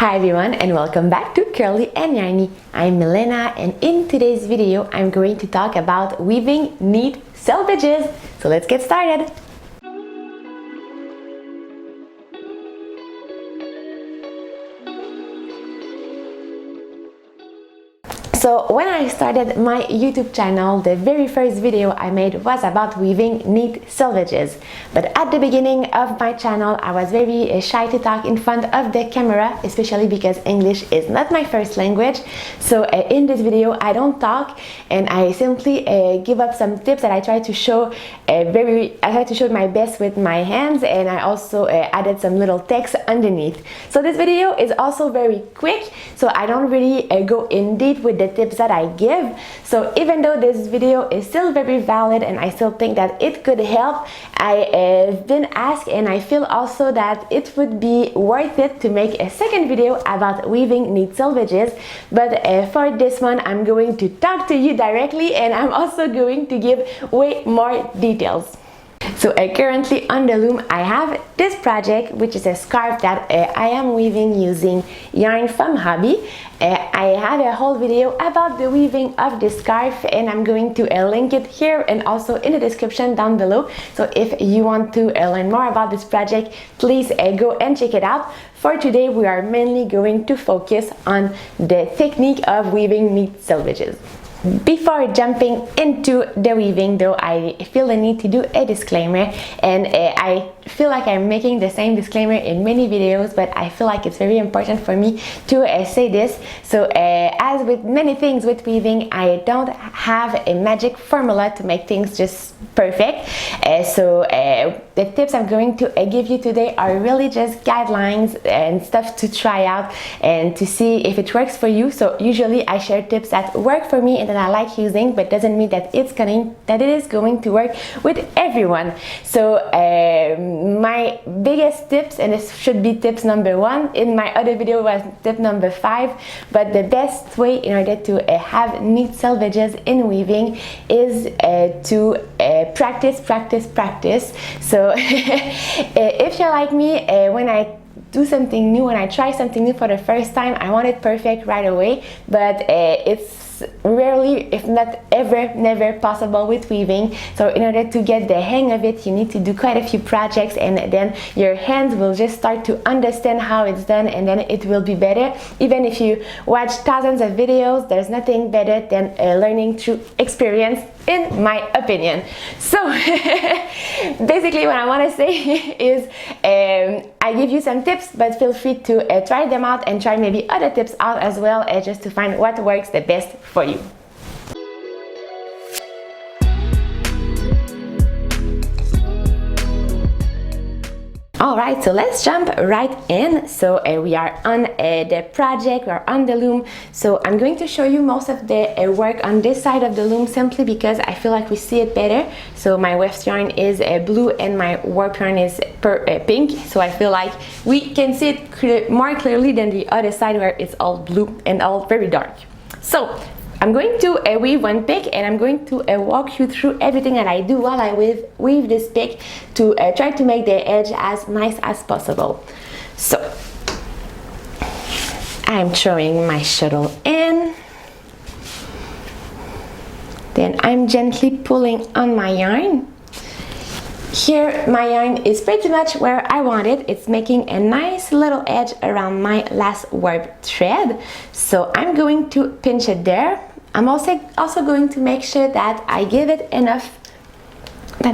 Hi everyone and welcome back to Curly-n-Yarny. I'm Milena and in today's video I'm going to talk about weaving neat selvedges. So let's get started. So when I started my YouTube channel, the very first video I made was about weaving neat selvedges. But at the beginning of my channel, I was very shy to talk in front of the camera, especially because English is not my first language. So in this video, I don't talk and I simply give up some tips that I try to show my best with my hands, and I also added some little text underneath. So this video is also very quick, so I don't really go in deep with the tips that I give. So even though this video is still very valid and I still think that it could help, I've been asked and I feel also that it would be worth it to make a second video about weaving neat selvedges. But for this one I'm going to talk to you directly and I'm also going to give way more details. So currently on the loom I have this project, which is a scarf that I am weaving using yarn from Hobbii. I have a whole video about the weaving of this scarf and I'm going to link it here and also in the description down below. So if you want to learn more about this project, please go and check it out. For today we are mainly going to focus on the technique of weaving neat selvedges. Before jumping into the weaving though, I feel the need to do a disclaimer, and I feel like I'm making the same disclaimer in many videos, but I feel like it's very important for me to say this. So as with many things with weaving, I don't have a magic formula to make things just perfect. So the tips I'm going to give you today are really just guidelines and stuff to try out and to see if it works for you. So usually I share tips that work for me and that I like using, but doesn't mean that it is going to work with everyone. So my biggest tips, and this should be tips number 1, in my other video was tip number 5, but the best way in order to have neat selvedges in weaving is to practice. So if you're like me, when I do something new, when I try something new for the first time, I want it perfect right away, but it's rarely, if not ever, never possible with weaving. So in order to get the hang of it, you need to do quite a few projects, and then your hands will just start to understand how it's done, and then it will be better. Even if you watch thousands of videos, there's nothing better than learning through experience, in my opinion. So basically what I want to say is I give you some tips, but feel free to try them out and try maybe other tips out as well, just to find what works the best for you. Alright, so let's jump right in. So we are on the project, we are on the loom. So I'm going to show you most of the work on this side of the loom simply because I feel like we see it better. So my weft yarn is blue and my warp yarn is pink. So I feel like we can see it more clearly than the other side where it's all blue and all very dark. So I'm going to weave one pick and I'm going to walk you through everything that I do while I weave this pick to try to make the edge as nice as possible. So I'm throwing my shuttle in, then I'm gently pulling on my yarn. Here my yarn is pretty much where I want it. It's making a nice little edge around my last warp thread, so I'm going to pinch it there. I'm also going to make sure that I give it enough that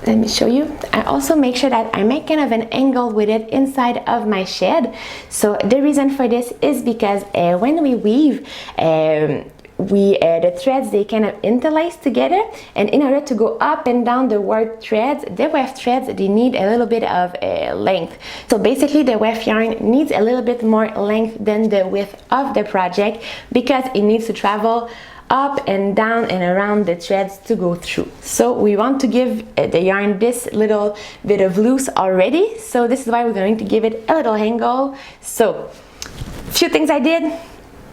let me show you. I also make sure that I make kind of an angle with it inside of my shed. So the reason for this is because when we weave, the threads, they kind of interlace together, and in order to go up and down the warp threads, the weft threads, they need a little bit of length. So basically the weft yarn needs a little bit more length than the width of the project because it needs to travel up and down and around the threads to go through. So we want to give the yarn this little bit of loose already, so this is why we're going to give it a little angle. So few things I did: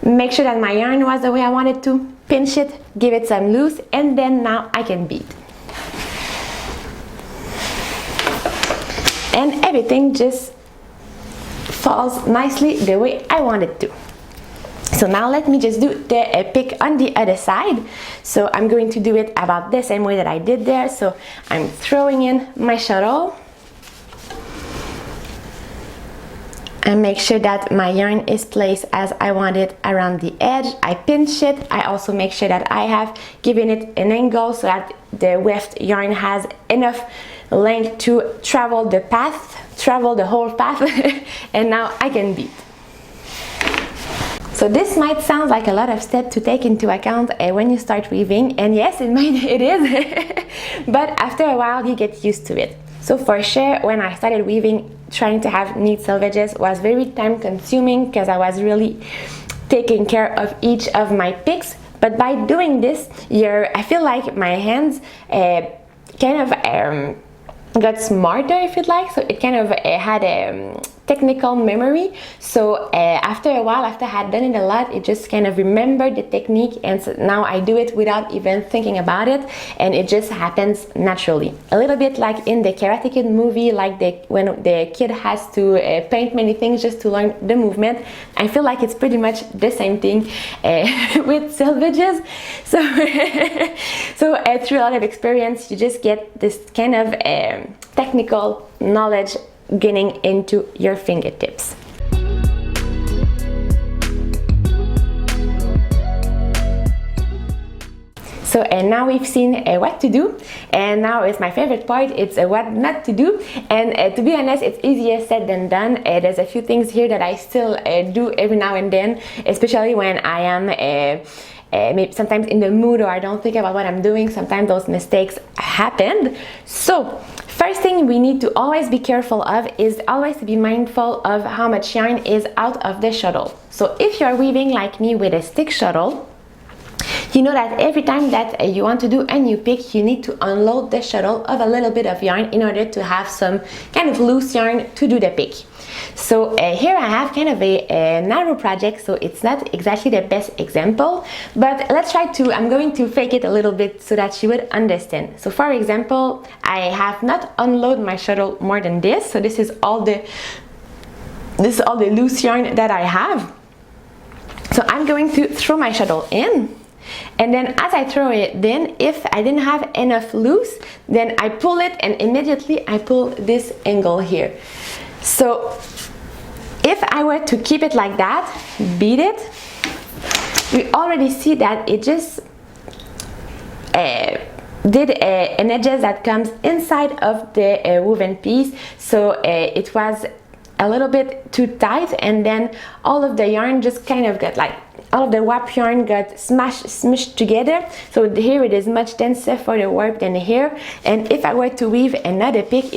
make sure that my yarn was the way I wanted to, pinch it, give it some loose, and then now I can bead. And everything just falls nicely the way I want it to. So now let me just do the pick on the other side. So I'm going to do it about the same way that I did there. So I'm throwing in my shuttle and make sure that my yarn is placed as I want it around the edge. I pinch it. I also make sure that I have given it an angle so that the weft yarn has enough length to travel the path, travel the whole path, and now I can beat. So this might sound like a lot of steps to take into account when you start weaving, and yes, it is, but after a while you get used to it. So for sure, when I started weaving, trying to have neat selvedges was very time consuming because I was really taking care of each of my picks. But by doing this, I feel like my hands kind of got smarter, if you'd like. So it kind of had a technical memory. So after a while, after I had done it a lot, it just kind of remembered the technique, and so now I do it without even thinking about it, and it just happens naturally. A little bit like in the Karate Kid movie, like when the kid has to paint many things just to learn the movement. I feel like it's pretty much the same thing with selvedges. So, through a lot of experience, you just get this kind of technical knowledge getting into your fingertips. So and now we've seen what to do, and now is my favorite part, it's what not to do. And to be honest, it's easier said than done. There's a few things here that I still do every now and then, especially when I am maybe sometimes in the mood or I don't think about what I'm doing. Sometimes those mistakes happen. So first thing we need to always be careful of is always to be mindful of how much yarn is out of the shuttle. So if you're weaving like me with a stick shuttle, you know that every time that you want to do a new pick, you need to unload the shuttle of a little bit of yarn in order to have some kind of loose yarn to do the pick. So here I have kind of a narrow project, so it's not exactly the best example, but let's try to, I'm going to fake it a little bit so that you would understand. So for example, I have not unloaded my shuttle more than this, so this is all the loose yarn that I have. So I'm going to throw my shuttle in, and then as I throw it in, if I didn't have enough loose, then I pull it and immediately I pull this angle here. So if I were to keep it like that, beat it, we already see that it just did an edges that comes inside of the woven piece. So it was a little bit too tight, and then all of the yarn just kind of got like, all of the warp yarn got smushed together. So here it is much denser for the warp than here, and if I were to weave another pick,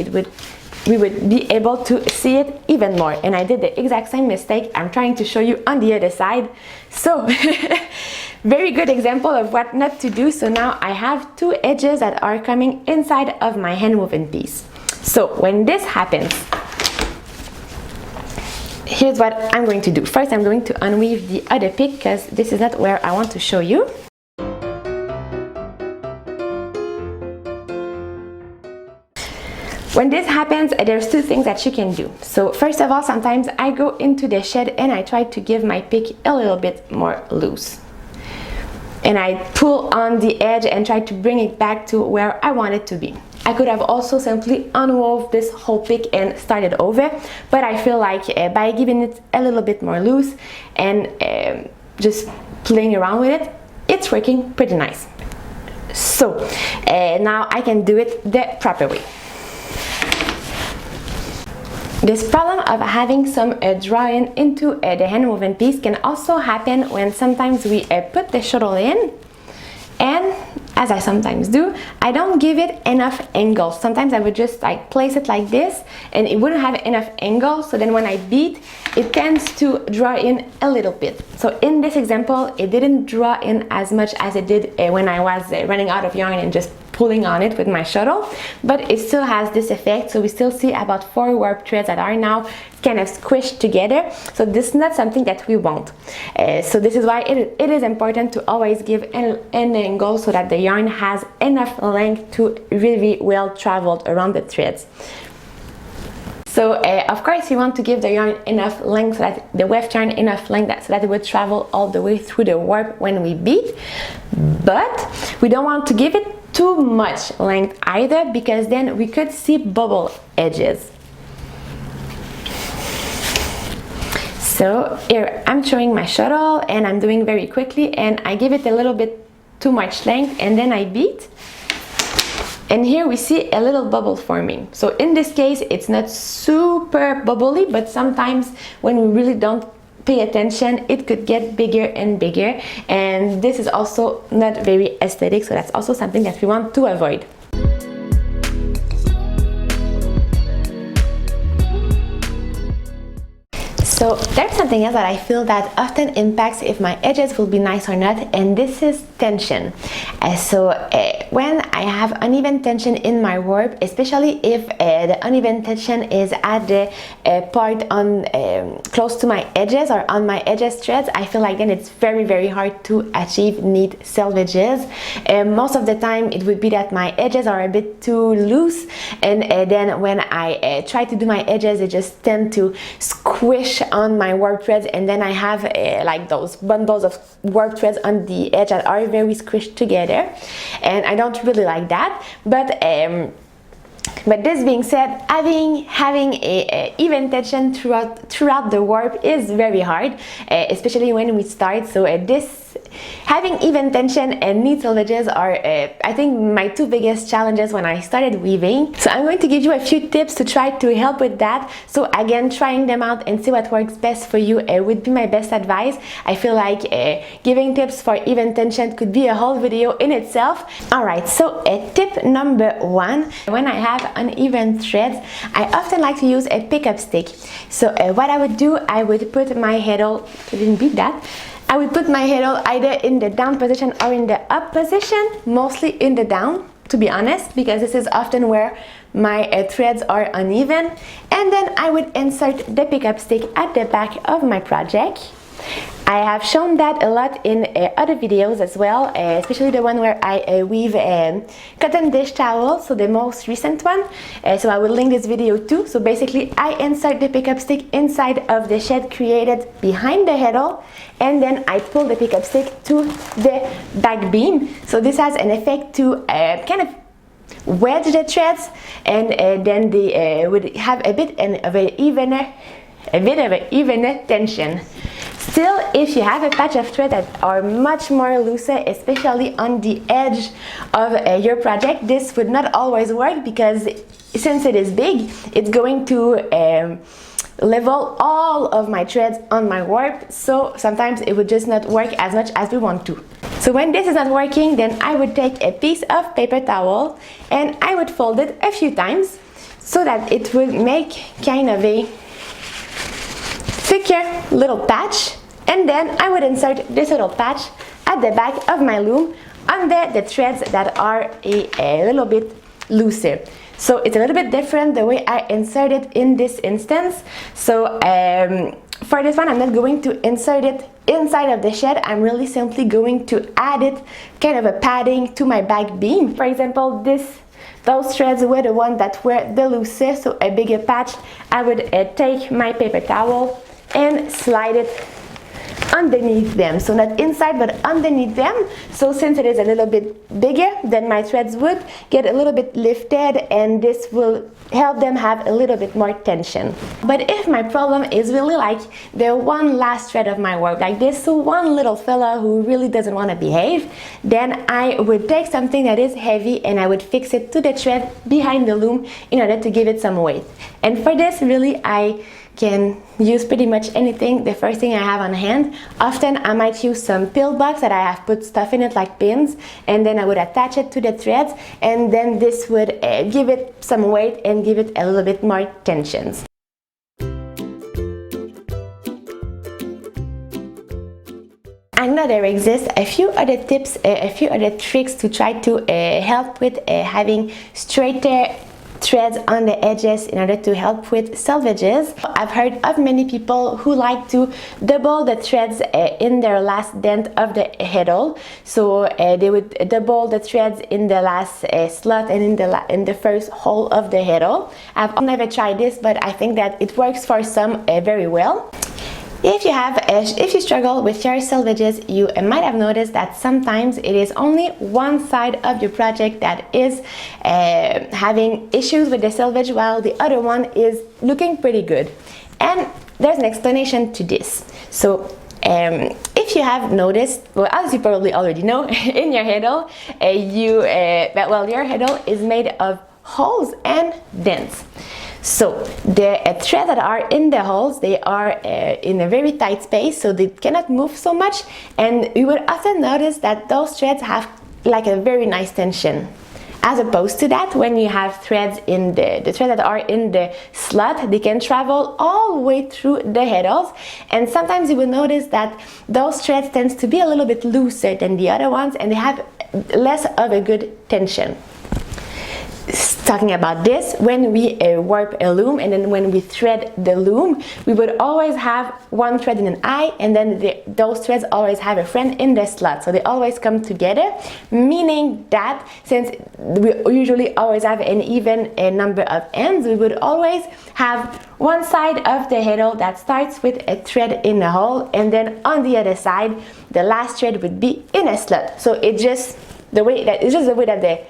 we would be able to see it even more. And I did the exact same mistake I'm trying to show you on the other side. So very good example of what not to do. So now I have two edges that are coming inside of my hand woven piece. So when this happens, here's what I'm going to do. First, I'm going to unweave the other pick because this is not where I want to show you. When this happens, there's two things that you can do. So first of all, sometimes I go into the shed and I try to give my pick a little bit more loose. And I pull on the edge and try to bring it back to where I want it to be. I could have also simply unwove this whole pick and started over, but I feel like by giving it a little bit more loose and just playing around with it, it's working pretty nice. So now I can do it the proper way. This problem of having some drawing into the hand woven piece can also happen when sometimes we put the shuttle in, and as I sometimes do, I don't give it enough angle. Sometimes I would just like place it like this and it wouldn't have enough angle, so then when I beat, it tends to draw in a little bit. So in this example, it didn't draw in as much as it did when I was running out of yarn and just pulling on it with my shuttle, but it still has this effect. So we still see about 4 warp threads that are now kind of squished together. So this is not something that we want. So this is why it is important to always give an angle so that the yarn has enough length to really well traveled around the threads. So of course you want to give the yarn enough length, so that the weft yarn enough length so that it would travel all the way through the warp when we beat, but we don't want to give it too much length either, because then we could see bubble edges. So here I'm throwing my shuttle and I'm doing very quickly, and I give it a little bit too much length and then I beat. And here we see a little bubble forming. So in this case it's not super bubbly, but sometimes when we really don't pay attention it could get bigger and bigger, and this is also not very aesthetic, so that's also something that we want to avoid. So there's something else that I feel that often impacts if my edges will be nice or not, and this is tension. When I have uneven tension in my warp, especially if the uneven tension is at the part on close to my edges or on my edges threads, I feel like then it's very hard to achieve neat selvedges. Most of the time it would be that my edges are a bit too loose, and then when I try to do my edges, they just tend to squish on my warp threads, and then I have like those bundles of warp threads on the edge that are very squished together, and I don't really like that. But this being said, having a even tension throughout the warp is very hard, especially when we start. So having even tension and neat selvedges are I think my two biggest challenges when I started weaving. So I'm going to give you a few tips to try to help with that. So again, trying them out and see what works best for you would be my best advice. I feel like giving tips for even tension could be a whole video in itself. Alright, so tip number one, when I have uneven threads, I often like to use a pickup stick. So what I would do, I would put my heddle, I didn't beat that, I would put my heddle either in the down position or in the up position, mostly in the down, to be honest, because this is often where my threads are uneven, and then I would insert the pickup stick at the back of my project. I have shown that a lot in other videos as well, especially the one where I weave cotton dish towel, so the most recent one. So I will link this video too. So basically I insert the pickup stick inside of the shed created behind the heddle, and then I pull the pickup stick to the back beam. So this has an effect to kind of wedge the threads, and then they would have a bit of an evener tension. Still, if you have a patch of thread that are much more looser, especially on the edge of your project, this would not always work, because since it is big, it's going to level all of my threads on my warp, so sometimes it would just not work as much as we want to. So when this is not working, then I would take a piece of paper towel and I would fold it a few times so that it would make kind of a thicker little patch, and then I would insert this little patch at the back of my loom under the threads that are a little bit looser. So it's a little bit different the way I insert it in this instance. So for this one, I'm not going to insert it inside of the shed. I'm really simply going to add it kind of a padding to my back beam. For example, those threads were the ones that were the loosest, so a bigger patch. I would take my paper towel and slide it underneath them, so not inside but underneath them. So since it is a little bit bigger, then my threads would get a little bit lifted, and this will help them have a little bit more tension. But if my problem is really like the one last thread of my warp, like this one little fella who really doesn't want to behave, then I would take something that is heavy and I would fix it to the thread behind the loom in order to give it some weight. And for this, really, I can use pretty much anything, the first thing I have on hand. Often I might use some pillbox that I have put stuff in it like pins, and then I would attach it to the threads, and then this would give it some weight and give it a little bit more tensions. I know there exists a few other tips, a few other tricks to try to help with having straighter threads on the edges in order to help with selvedges. I've heard of many people who like to double the threads in their last dent of the heddle. So they would double the threads in the last slot and in the first hole of the heddle. I've never tried this, but I think that it works for some very well. If you struggle with your selvedges, you might have noticed that sometimes it is only one side of your project that is having issues with the selvage, while the other one is looking pretty good. And there's an explanation to this. So if you have noticed, well, as you probably already know, in your heddle, your heddle is made of holes and dents. So the threads that are in the holes, they are in a very tight space, so they cannot move so much, and you would often notice that those threads have like a very nice tension. As opposed to that, when you have threads in the threads that are in the slot, they can travel all the way through the heddles, and sometimes you will notice that those threads tend to be a little bit looser than the other ones, and they have less of a good tension. Talking about this, when we warp a loom and then when we thread the loom, we would always have one thread in an eye, and then those threads always have a friend in the slot, so they always come together, meaning that since we usually always have an even number of ends, we would always have one side of the heddle that starts with a thread in a hole, and then on the other side the last thread would be in a slot. So it's just the way that the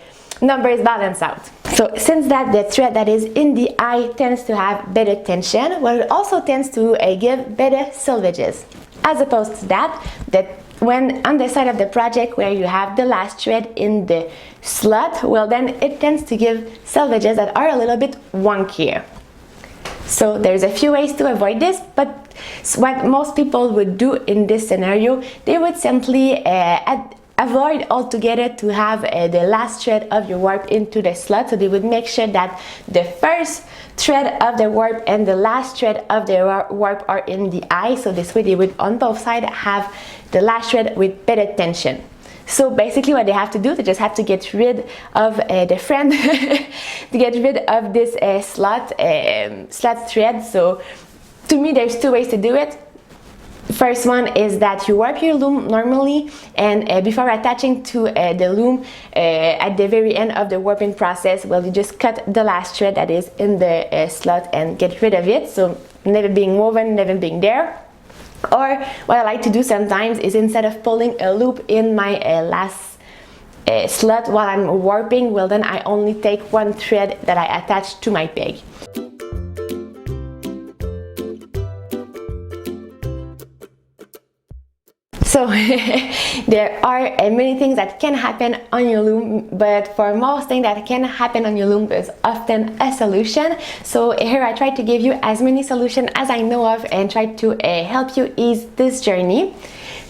numbers balance out. So since that the thread that is in the eye tends to have better tension, well, it also tends to give better selvedges. As opposed to that when on the side of the project where you have the last thread in the slot, well, then it tends to give selvedges that are a little bit wonkier. So there's a few ways to avoid this, but what most people would do in this scenario, they would simply avoid altogether to have the last thread of your warp into the slot. So they would make sure that the first thread of the warp and the last thread of the warp are in the eye, so this way they would on both sides have the last thread with better tension. So basically what they have to do, they just have to get rid of the friend to get rid of this slot thread. So to me there's two ways to do it. First one is that you warp your loom normally, and before attaching to the loom at the very end of the warping process, well, you just cut the last thread that is in the slot and get rid of it, so never being woven, never being there. Or what I like to do sometimes is, instead of pulling a loop in my last slot while I'm warping, well, then I only take one thread that I attach to my peg. So there are many things that can happen on your loom, but for most things that can happen on your loom, there's often a solution. So here I try to give you as many solutions as I know of and try to help you ease this journey.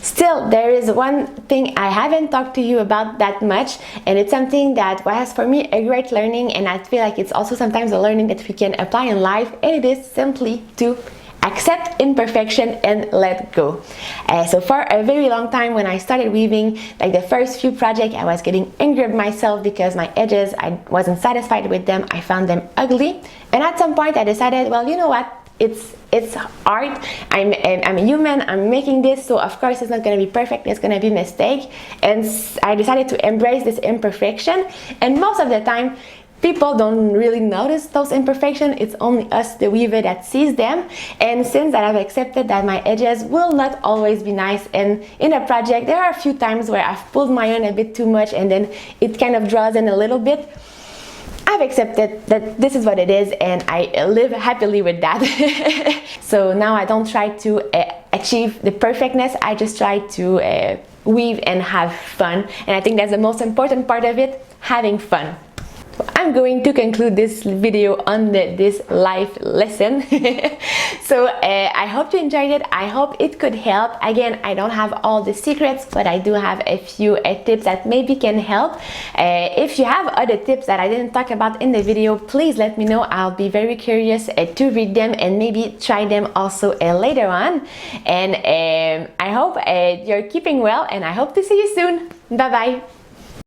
Still, there is one thing I haven't talked to you about that much, and it's something that was for me a great learning, and I feel like it's also sometimes a learning that we can apply in life, and it is simply to accept imperfection and let go. So for a very long time when I started weaving, like the first few projects, I was getting angry at myself because my edges, I wasn't satisfied with them, I found them ugly, and at some point I decided, well, you know what, it's art, I'm a human, I'm making this, so of course it's not going to be perfect, there's going to be mistake, and I decided to embrace this imperfection. And most of the time people don't really notice those imperfections, it's only us, the weaver, that sees them. And since that I've accepted that my edges will not always be nice, and in a project there are a few times where I've pulled my yarn a bit too much and then it kind of draws in a little bit, I've accepted that this is what it is, and I live happily with that. So now I don't try to achieve the perfectness, I just try to weave and have fun, and I think that's the most important part of it, having fun. I'm going to conclude this video on this life lesson. So I hope you enjoyed it. I hope it could help. Again, I don't have all the secrets, but I do have a few tips that maybe can help. If you have other tips that I didn't talk about in the video, please let me know. I'll be very curious to read them and maybe try them also later on. And I hope you're keeping well, and I hope to see you soon. Bye bye.